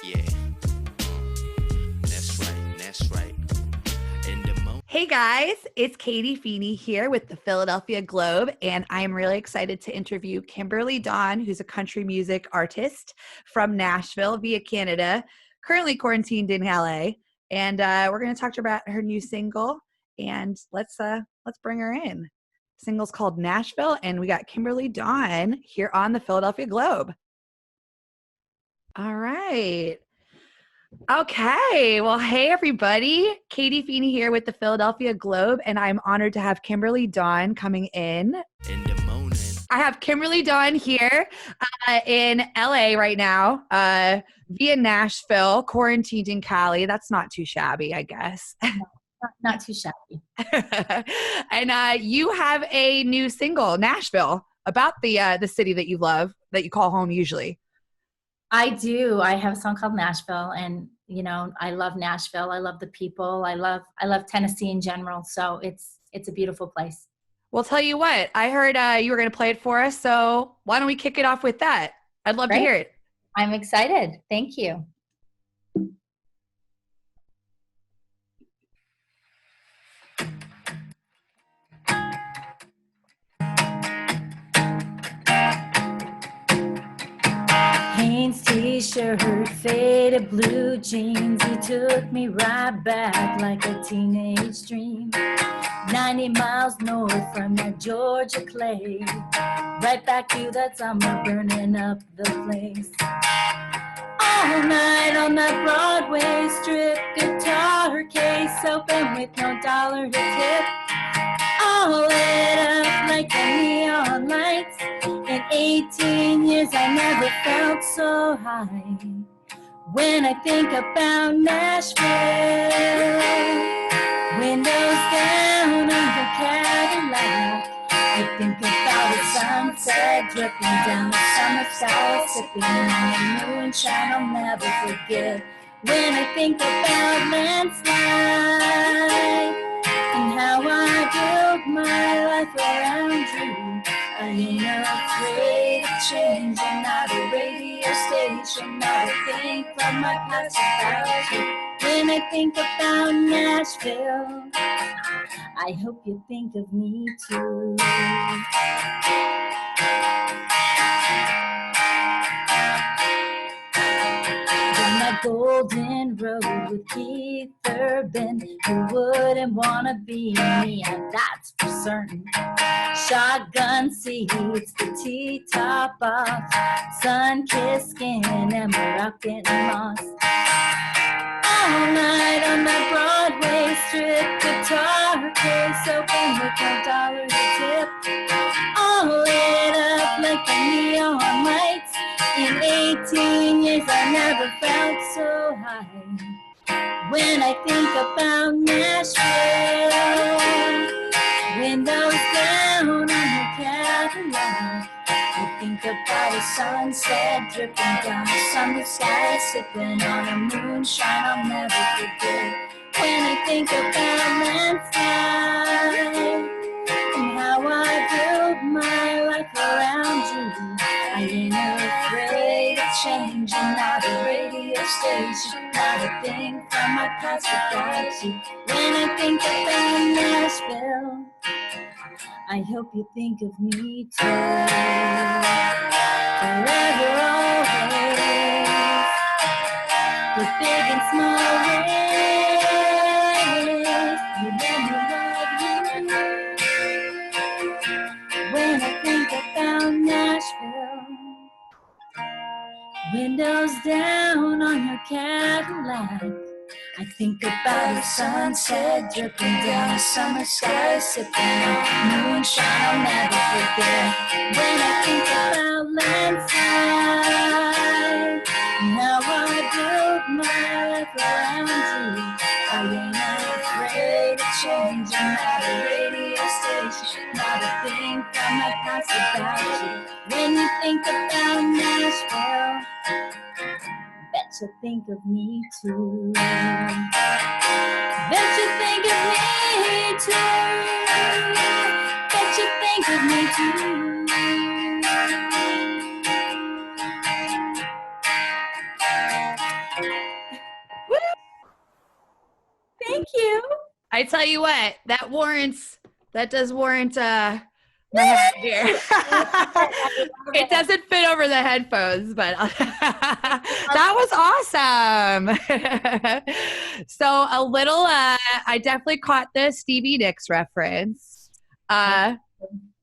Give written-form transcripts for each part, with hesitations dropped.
Yeah, that's right, that's right. In the moment. Hey guys, it's Katie Feeney here with the Philadelphia Globe, and I'm really excited to interview Kimberly Dawn, who's a country music artist from Nashville via Canada, currently quarantined in LA. And we're going to talk to her about her new single, and let's bring her in. The single's called Nashville, and we got Kimberly Dawn here on the Philadelphia Globe. All right. Okay. Well, hey, everybody. Katie Feeney here with the Philadelphia Globe, and I'm honored to have Kimberly Dawn coming in. In the morning. I have Kimberly Dawn here in LA right now via Nashville, quarantined in Cali. That's not too shabby, I guess. Not too shabby. And you have a new single, Nashville, about the city that you love, that you call home usually. I do. I have a song called Nashville, and I love Nashville. I love the people. I love Tennessee in general. So it's a beautiful place. Well, tell you what, I heard you were going to play it for us. So why don't we kick it off with that? I'd love to hear it. I'm excited. Thank you. Hanes t-shirt, faded blue jeans. He took me right back like a teenage dream. 90 miles north from that Georgia clay. Right back to that summer, burning up the place. All night on that Broadway strip, guitar case open with no dollar to tip. All lit up like the neon lights. In 18 years I never felt so high. When I think about Nashville, windows down on the Cadillac, I think about the sunset dripping down the summer sky, sipping on the moonshine I'll never forget. When I think about landslide and how I built my life around you, I ain't afraid of change. I'm not a radio station, not a thing from my past about you. When I think about Nashville, I hope you think of me too. Down that golden road with Keith Urban, who wouldn't wanna be me, and that's for certain. Shotgun seats, the T-top off, sun-kissed skin, and we're rockin' moss. All night on that Broadway strip, guitar case open with no dollar to tip. All lit up like the neon lights. In 18 years I never felt so high. When I think about Nashville, windows down on the Cadillac, I think about a sunset dripping down the summer sky, sipping on a moonshine I'll never forget. When I think about landslide and how I built my life around you, I ain't afraid of change. I'm not a radio station, not a thing from my past about you. When I think about Nashville, I hope you think of me too. Forever, always, with big and small ways, you let me love you. When I think about Nashville, windows down on your Cadillac, I think about the sunset dripping down the summer sky, sipping on moonshine I'll never forget. When I think about landslide and how I built my life around you, I ain't afraid of change. I'm not a radio station, not a thing from my past about you. When you think about Nashville, bet you think of me too. Bet you think of me too. Bet you think of me too. I tell you what, that does warrant my hat here. It doesn't fit over the headphones, but that was awesome. So a little, I definitely caught the Stevie Nicks reference. Thank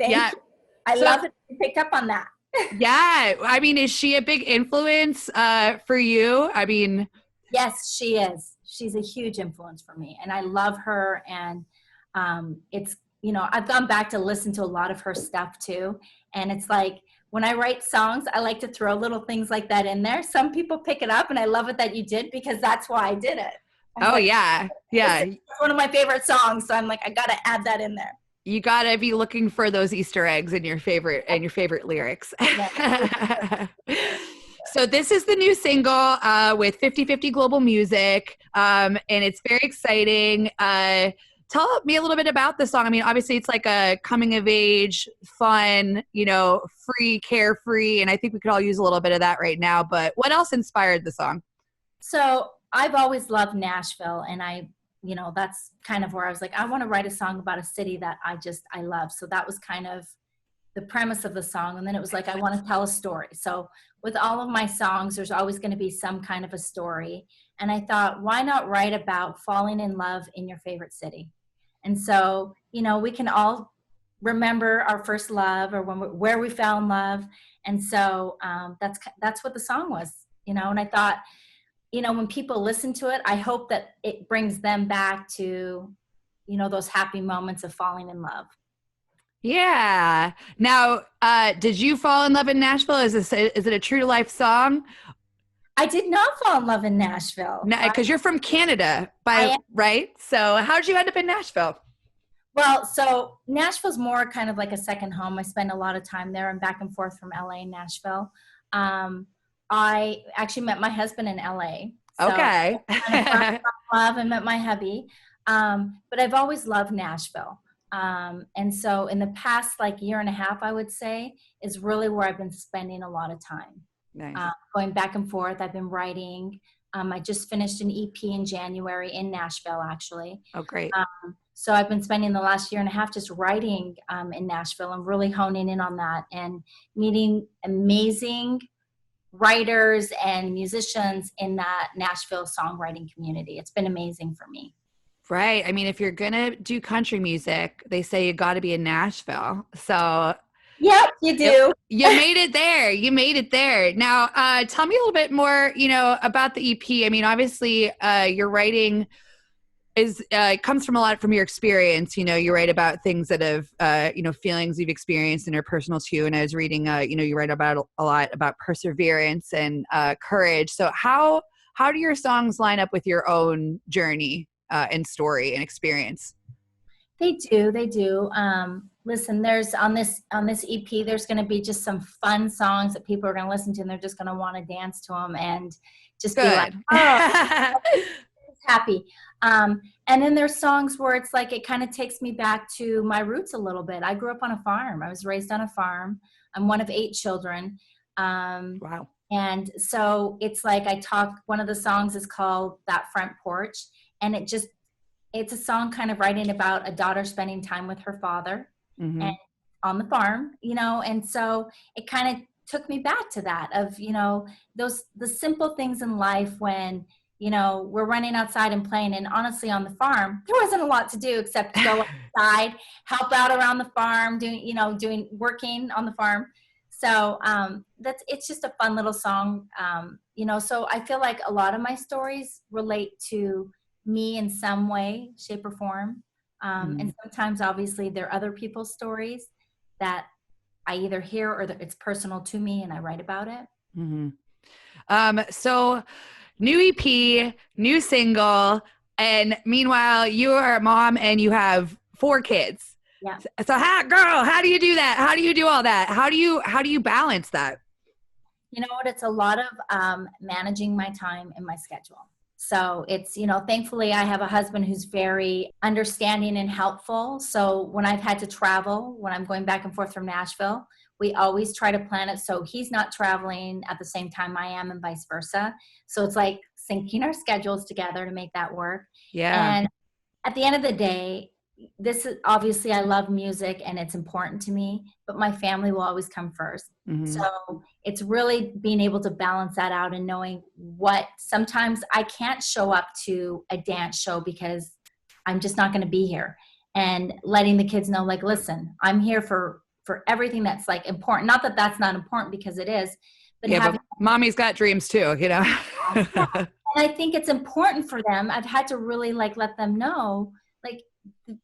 you. I love it. You picked up on that. Yeah. I mean, is she a big influence for you? I mean, yes, she is. She's a huge influence for me, and I love her. And it's, I've gone back to listen to a lot of her stuff too. And it's like, when I write songs, I like to throw little things like that in there. Some people pick it up, and I love it that you did, because that's why I did it. Yeah. It's one of my favorite songs. So I'm like, I got to add that in there. You got to be looking for those Easter eggs in your favorite lyrics. So this is the new single with 50/50 Global Music, and it's very exciting. Tell me a little bit about the song. I mean, obviously it's like a coming of age, fun, free, carefree, and I think we could all use a little bit of that right now. But what else inspired the song? So I've always loved Nashville, and that's kind of where I was like, I want to write a song about a city that I love. So that was kind of the premise of the song. And then it was like, I want to tell a story. So with all of my songs, there's always going to be some kind of a story. And I thought, why not write about falling in love in your favorite city? And so, we can all remember our first love, or where we fell in love. And so that's what the song was, and I thought, when people listen to it, I hope that it brings them back to, those happy moments of falling in love. Yeah. Now, did you fall in love in Nashville? Is it a true to life song? I did not fall in love in Nashville. No, because you're from Canada, right? So how did you end up in Nashville? Well, so Nashville's more kind of like a second home. I spend a lot of time there. I'm back and forth from LA and Nashville. I actually met my husband in LA. So okay. I love and met my hubby. But I've always loved Nashville. And so in the past, year and a half, I would say, is really where I've been spending a lot of time. Nice. Going back and forth. I've been writing. I just finished an EP in January in Nashville, actually. Oh, great. So I've been spending the last year and a half just writing in Nashville and really honing in on that and meeting amazing writers and musicians in that Nashville songwriting community. It's been amazing for me. Right. I mean, if you're going to do country music, they say you got to be in Nashville. So yep, you do. You made it there. You made it there. Now, tell me a little bit more, about the EP. I mean, obviously, your writing comes from a lot from your experience. You write about things that have, feelings you've experienced and are personal to you. And I was reading, you write about a lot about perseverance and courage. So how do your songs line up with your own journey and story and experience? They do. Listen, there's on this EP, there's going to be just some fun songs that people are going to listen to, and they're just going to want to dance to them and just be like, oh, happy. And then there's songs where it's like, it kind of takes me back to my roots a little bit. I grew up on a farm. I was raised on a farm. I'm one of 8 children. Wow. And so it's like one of the songs is called That Front Porch. And it's a song kind of writing about a daughter spending time with her father and on the farm, and so it kind of took me back to that of, the simple things in life when, we're running outside and playing. And honestly, on the farm, there wasn't a lot to do except to go outside, help out around the farm, working on the farm. So it's just a fun little song, so I feel like a lot of my stories relate to me in some way, shape, or form. And sometimes, obviously, there are other people's stories that I either hear or that it's personal to me and I write about it. Mm-hmm. So new EP, new single, and meanwhile, you are a mom and you have 4 kids. Yeah. So how do you do that? How do you do all that? How do you balance that? You know what? It's a lot of managing my time and my schedule. So it's, thankfully I have a husband who's very understanding and helpful. So when I've had to travel, when I'm going back and forth from Nashville, we always try to plan it so he's not traveling at the same time I am and vice versa. So it's like syncing our schedules together to make that work. Yeah. And at the end of the day, this is obviously, I love music and it's important to me, but my family will always come first. Mm-hmm. So it's really being able to balance that out and knowing what sometimes I can't show up to a dance show because I'm just not going to be here, and letting the kids know, like, listen, I'm here for everything that's like important. Not that that's not important, because it is, but but mommy's got dreams too, you know? Yeah. And I think it's important for them. I've had to really like let them know, like,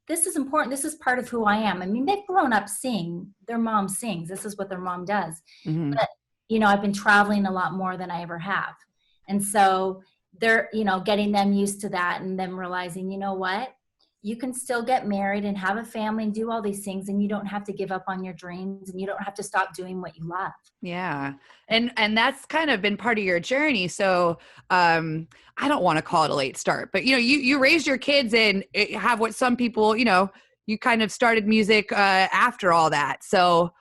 this is important. This is part of who I am. I mean, they've grown up seeing their mom sings. This is what their mom does. Mm-hmm. But, you know, I've been traveling a lot more than I ever have. And so they're, you know, getting them used to that, and them realizing, you know what, you can still get married and have a family and do all these things, and you don't have to give up on your dreams, and you don't have to stop doing what you love. Yeah. And that's kind of been part of your journey. So, I don't want to call it a late start, but you know, you raised your kids and have what some people, you know, you kind of started music, after all that. So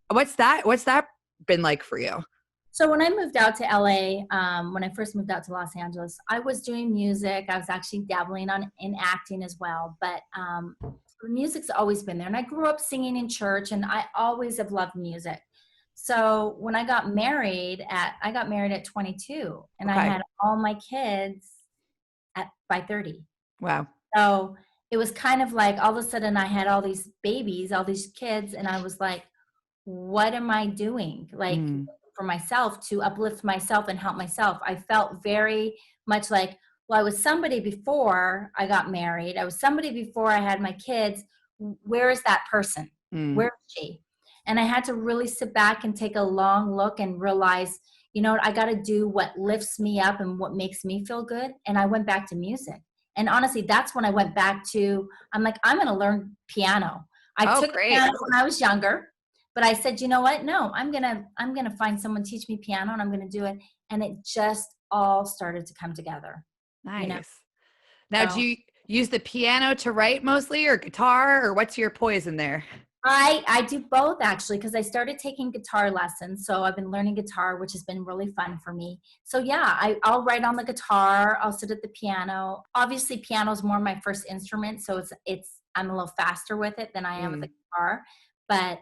what's that been like for you? So when I moved out to LA, when I first moved out to Los Angeles, I was doing music. I was actually dabbling in acting as well. But the music's always been there. And I grew up singing in church, and I always have loved music. So when I got married at 22, and I had all my kids by 30. Wow. So it was kind of like all of a sudden I had all these babies, all these kids, and I was like, what am I doing? Like, for myself, to uplift myself and help myself. I felt very much like, well, I was somebody before I got married. I was somebody before I had my kids. Where is that person? Where is she? And I had to really sit back and take a long look and realize, you know, I got to do what lifts me up and what makes me feel good. And I went back to music. And honestly, that's when I went back to, I'm like, I'm going to learn piano. I took piano when I was younger. But I said, you know what? No, I'm gonna find someone to teach me piano, and I'm gonna do it. And it just all started to come together. Nice. You know? Now, So, do you use the piano to write mostly, or guitar, or what's your poison there? I do both, actually, because I started taking guitar lessons. So I've been learning guitar, which has been really fun for me. So yeah, I'll write on the guitar. I'll sit at the piano. Obviously, piano is more my first instrument, so I'm a little faster with it than I am with the guitar. But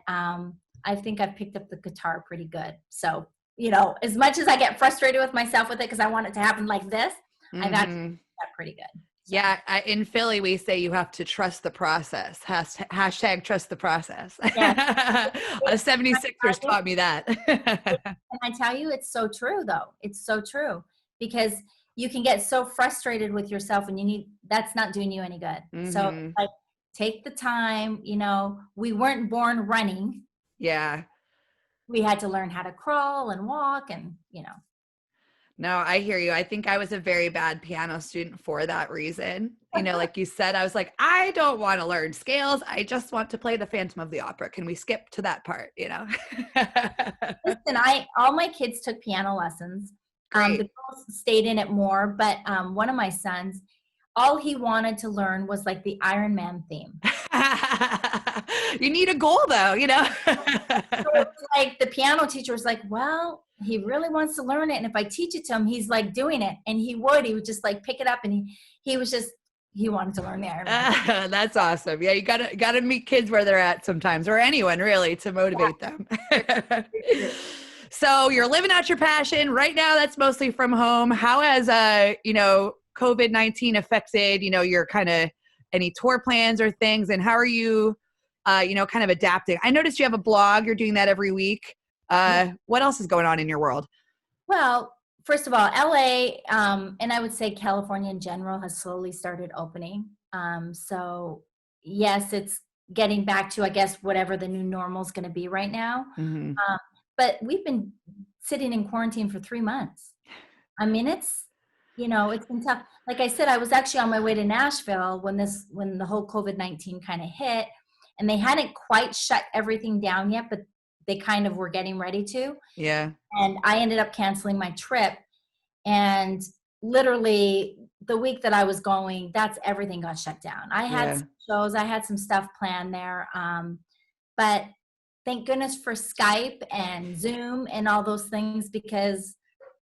I think I've picked up the guitar pretty good. So, you know, as much as I get frustrated with myself with it because I want it to happen like this, I've actually picked that pretty good. So. Yeah, in Philly, we say you have to trust the process. Hashtag trust the process. Yeah. 76ers taught me that. And I tell you, it's so true, though. It's so true. Because you can get so frustrated with yourself, and that's not doing you any good. So, like, take the time. You know, we weren't born running. Yeah. We had to learn how to crawl and walk, and, you know. No, I hear you. I think I was a very bad piano student for that reason. You know, like you said, I was like, I don't want to learn scales. I just want to play the Phantom of the Opera. Can we skip to that part, you know? Listen, all my kids took piano lessons. The girls stayed in it more, but one of my sons, all he wanted to learn was like the Iron Man theme. You need a goal, though, you know? So it was like the piano teacher was like, well, he really wants to learn it, and if I teach it to him, he's like doing it. And he would just like pick it up, and he wanted to learn the Iron Man. That's awesome. Yeah, you gotta meet kids where they're at sometimes, or anyone really, to motivate them. So you're living out your passion right now. That's mostly from home. How has COVID-19 affected your kind of any tour plans or things, and how are you kind of adapting? I noticed you have a blog. You're doing that every week. What else is going on in your world? Well, first of all, LA, and I would say California in general, has slowly started opening. So yes, it's getting back to, I guess, whatever the new normal is going to be right now. Mm-hmm. But we've been sitting in quarantine for 3 months. I mean, it's been tough. Like I said, I was actually on my way to Nashville when the whole COVID-19 kind of hit, and they hadn't quite shut everything down yet, but they kind of were getting ready to. Yeah. And I ended up canceling my trip. And literally the week that I was going, everything got shut down. I had some shows, I had some stuff planned there. But thank goodness for Skype and Zoom and all those things, because,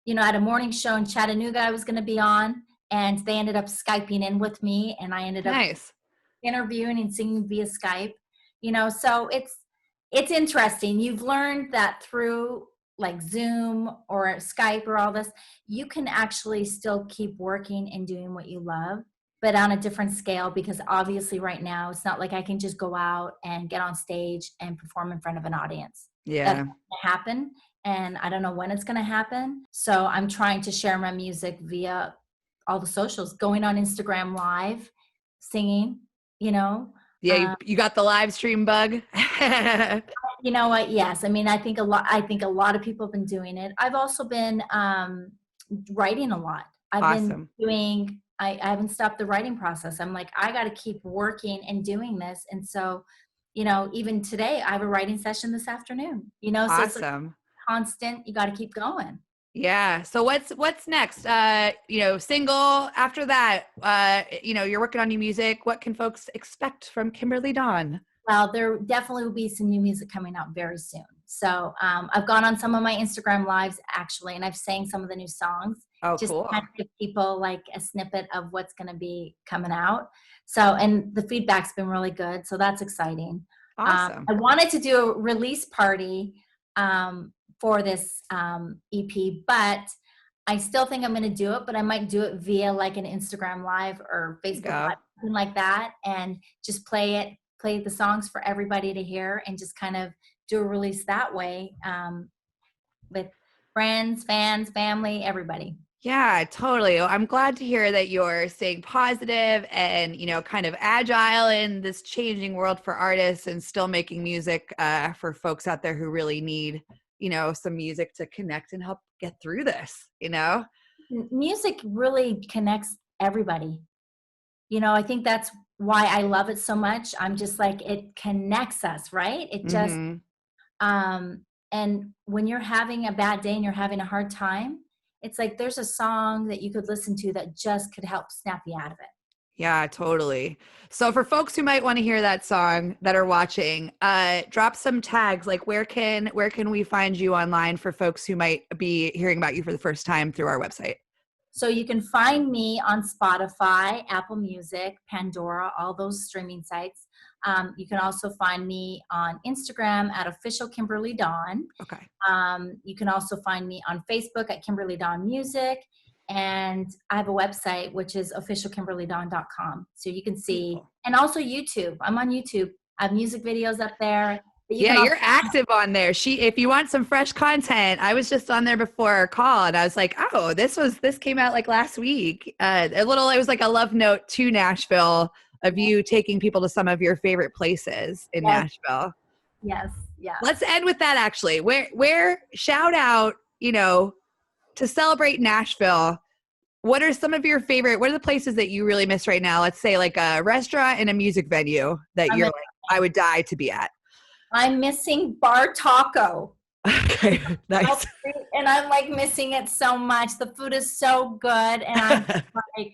at a morning show in Chattanooga I was going to be on, and they ended up Skyping in with me, and I ended up Nice. interviewing and singing via Skype. So it's interesting. You've learned that through like Zoom or Skype or all this, you can actually still keep working and doing what you love, but on a different scale, because obviously right now it's not like I can just go out and get on stage and perform in front of an audience. Yeah. That's going to happen, and I don't know when it's going to happen. So I'm trying to share my music via all the socials, going on Instagram Live, singing, Yeah, you got the live stream bug. You know what? Yes. I mean, I think a lot of people have been doing it. I've also been writing a lot. Awesome. I haven't stopped the writing process. I'm like, I got to keep working and doing this. And so, even today I have a writing session this afternoon, so Awesome. it's like constant, you got to keep going. Yeah. So what's next? Single after that, you're working on new music. What can folks expect from Kimberly Dawn? Well, there definitely will be some new music coming out very soon. So I've gone on some of my Instagram lives actually, and I've sang some of the new songs. Oh, just cool. to kind of give people like a snippet of what's going to be coming out. So, and the feedback's been really good. So that's exciting. Awesome. I wanted to do a release party for this EP, but I still think I'm going to do it, but I might do it via like an Instagram live or Facebook live, something like that, and just play the songs for everybody to hear, and just kind of do a release that way with friends, fans, family, everybody. Yeah, totally. I'm glad to hear that you're staying positive and, kind of agile in this changing world for artists, and still making music for folks out there who really need, some music to connect and help get through this, Music really connects everybody. I think that's why I love it so much. I'm just like, it connects us, right? It just, and when you're having a bad day and you're having a hard time, it's like there's a song that you could listen to that just could help snap you out of it. Yeah, totally. So for folks who might want to hear that song that are watching, drop some tags. Like where can we find you online for folks who might be hearing about you for the first time through our website? So you can find me on Spotify, Apple Music, Pandora, all those streaming sites. You can also find me on Instagram at official Kimberly Dawn. Okay. You can also find me on Facebook at Kimberly Dawn Music. And I have a website, which is officialkimberlydawn.com. So you can see, and also YouTube. I'm on YouTube. I have music videos up there. You're active on there. If you want some fresh content, I was just on there before our call, and I was like, oh, this came out like last week. It was like a love note to Nashville of you taking people to some of your favorite places in Nashville. Yes. Yeah. Let's end with that actually. Where shout out, to celebrate Nashville. What are some of your favorite, what are the places that you really miss right now? Let's say like a restaurant and a music venue that you're like, I would die to be at. I'm missing Bar Taco. Okay, nice. And I'm like missing it so much. The food is so good. And I'm like,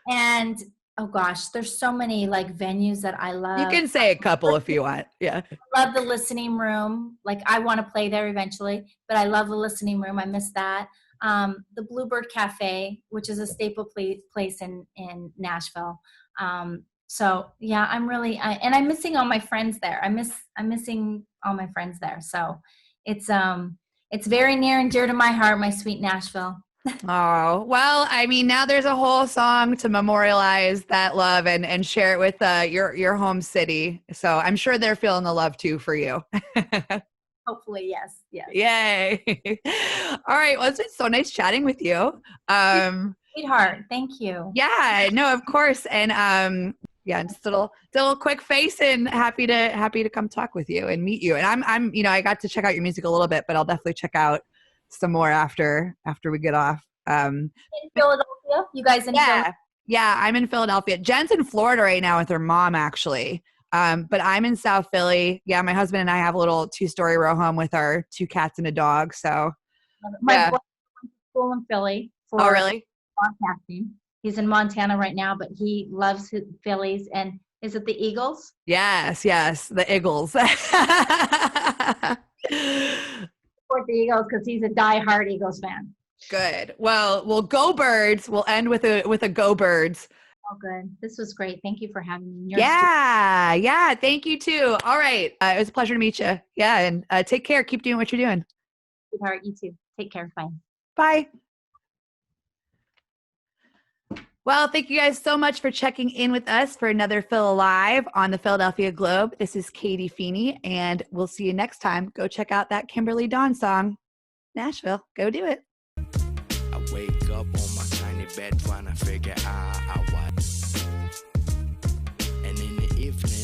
and oh gosh, there's so many like venues that I love. You can say a couple if you want. Yeah. I love the Listening Room. Like I want to play there eventually, but I love the Listening Room. I miss that. The Bluebird Cafe, which is a staple place in Nashville. So yeah, I'm missing all my friends there. I'm missing all my friends there. So it's very near and dear to my heart, my sweet Nashville. Oh, well, I mean, now there's a whole song to memorialize that love and share it with your home city. So I'm sure they're feeling the love too for you. Hopefully, yes. Yay. All right. Well, it's been so nice chatting with you. Sweetheart, thank you. Yeah, no, of course. And just a little quick face, and happy to come talk with you and meet you. And I'm I got to check out your music a little bit, but I'll definitely check out some more after we get off. In Philadelphia? You guys in Philadelphia? Yeah, I'm in Philadelphia. Jen's in Florida right now with her mom, actually. But I'm in South Philly. Yeah, my husband and I have a little 2-story row home with our 2 cats and a dog. So my boy went to school in Philly. Oh, really? Broadcasting. He's in Montana right now, but he loves his Phillies. And is it the Eagles? Yes, the Eagles. For the Eagles, because he's a diehard Eagles fan. Good. Well, go Birds. We'll end with a go Birds. Oh, good. This was great. Thank you for having me. Yeah. Thank you too. All right. It was a pleasure to meet you. Yeah. And take care. Keep doing what you're doing. Sweetheart, you too. Take care. Bye. Bye. Well, thank you guys so much for checking in with us for another Phil Alive on the Philadelphia Globe. This is Katie Feeney, and we'll see you next time. Go check out that Kimberly Dawn song, Nashville. Go do it. I wake up on my tiny bed trying to figure out what. And in the evening,